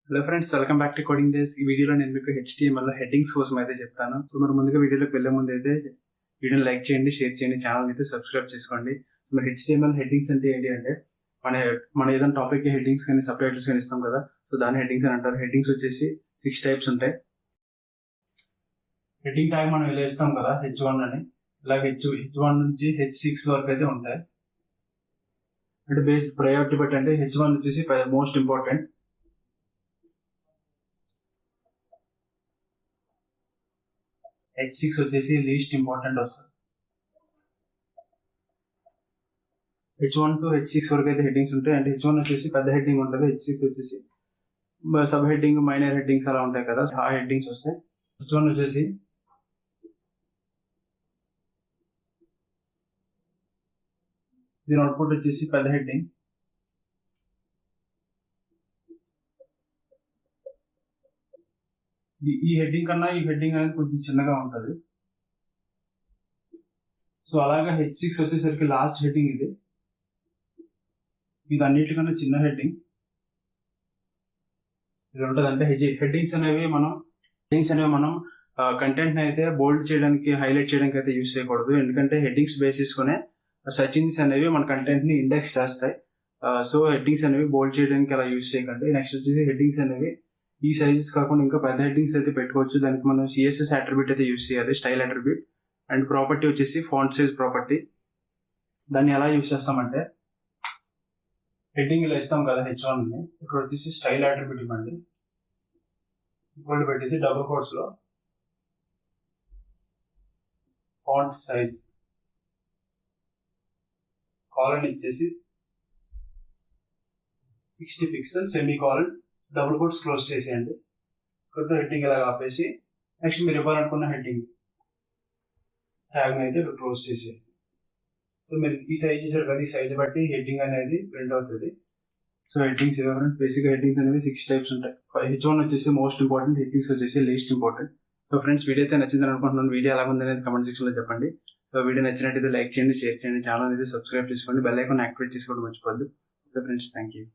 Hello friends, welcome back to coding days. ఈ వీడియోలో నేను మీకు HTML లో హెడ్డింగ్స్ కోసం అయితే చెప్తాను. సో మరి ముందుగా వీడియోలోకి వెళ్ళే ముందు అయితే వీడియోని లైక్ చేయండి, షేర్ చేయండి, ఛానల్ అయితే సబ్స్క్రైబ్ చేసుకోండి. మరి HTML హెడ్డింగ్స్ అంటే ఏంటి అంటే మన మన ఏదైనా టాపిక్ హెడ్డింగ్స్ కానీ సబ్ టైటిల్స్ కానీ ఇస్తాం కదా, సో దాని హెడ్డింగ్స్ అని అంటారు. హెడ్డింగ్స్ వచ్చేసి 6 టైప్స్ ఉంటాయి. హెడ్డింగ్ ట్యాగ్ మనం ఇలా ఇస్తాం కదా, H1 అని, ఇలాగ H1 నుంచి H6 వరకు అయితే ఉంటాయి. అంటే బేస్ ప్రయారిటీ బట్టి అంటే H1 వచ్చేసి మోస్ట్ ఇంపార్టెంట్, H6 వచ్చేసి లీస్ట్ ఇంపార్టెంట్ వస్తుంది. H1 టు H6 వరకు అయితే హెడ్డింగ్స్ ఉంటాయి. అంటే H1 వచ్చేసి పెద్ద హెడ్డింగ్ ఉంటుంది, H6 వచ్చేసి సబ్ హెడ్డింగ్, మైనర్ హెడ్డింగ్స్ అలా ఉంటాయి కదా, ఆ హెడ్డింగ్స్ వస్తాయి. H1 వచ్చేసి దీని అవుట్పుట్ వచ్చేసి పెద్ద హెడ్డింగ్. ఈ హెడ్డింగ్ కన్నా ఈ హెడ్డింగ్ అనేది కొంచెం చిన్నగా ఉంటుంది. సో అలాగా H6 వచ్చేసరికి లాస్ట్ హెడ్డింగ్ ఇది అన్నిటికన్నా చిన్న హెడ్డింగ్ ఇది ఉంటుంది. అంటే హెడ్డింగ్స్ అనేవి మనం కంటెంట్ అయితే బోల్డ్ చేయడానికి, హైలైట్ చేయడానికి అయితే యూజ్ చేయకూడదు. ఎందుకంటే హెడ్డింగ్స్ బేస్ చేసుకునే సెర్చ్ ఇంజిన్స్ అనేవి మన కంటెంట్ ని ఇండెక్స్ చేస్తాయి. సో హెడ్డింగ్స్ అనేవి బోల్డ్ చేయడానికి అలా యూజ్ చేయకండి. నెక్స్ట్ వచ్చేసి హెడ్డింగ్స్ అనేవి ఈ సైజెస్ కాకుండా ఇంకా పెద్ద హెడ్డింగ్స్ అయితే పెట్టుకోవచ్చు. దానికి మనం CSS అట్రిబ్యూట్ అయితే యూజ్ చేయాలి, స్టైల్ అట్రిబ్యూట్. అండ్ ప్రాపర్టీ వచ్చేసి ఫాంట్ సైజ్ ప్రాపర్టీ. దాన్ని ఎలా యూజ్ చేస్తామంటే హెడ్డింగ్ ఇలా ఇస్తాం కదా H1 ని, ఇక్కడ వచ్చేసి స్టైల్ అట్రిబ్యూట్ ఇవ్వండి, ఈక్వల్ పెట్టేసి డబుల్ కోట్స్ లో ఫాంట్ సైజ్ కాలన్ ఇచ్చేసి 60 pixel semicolon double quotes close చేసేయండి. కొత్త హెడ్డింగ్ ఇలా ఆపేసి నెక్స్ట్ మీరు ఇవ్వాలనుకున్న హెడ్డింగ్ ట్యాగ్ అయితే క్లోజ్ చేసేయండి. సో మీరు ఈ సైజ్ చేశారు కదా, ఈ సైజ్ బట్టి హెడ్డింగ్ అనేది ప్రింట్ అవుతుంది. So headings friends, basic headings అనేవి 6 టైప్స్ ఉంటాయి. H1 వచ్చేసి మోస్ట్ ఇంపార్టెంట్, H6 వచ్చేసి least important. So friends, video అయితే నచ్చిందని అనుకుంటున్నాను. వీడియో ఎలా ఉంది అనేది కమెంట్ సెక్షన్ లో చెప్పండి. సో వీడియో నచ్చినట్టయితే లైక్ చేయండి, షేర్ చేయండి, ఛానల్ అయితే సబ్స్క్రైబ్ చేసుకోండి, బెల్ ఐకాన్ యాక్టివేట్ చేసుకోవడం మర్చిపోద్దు. Okay friends, thank you.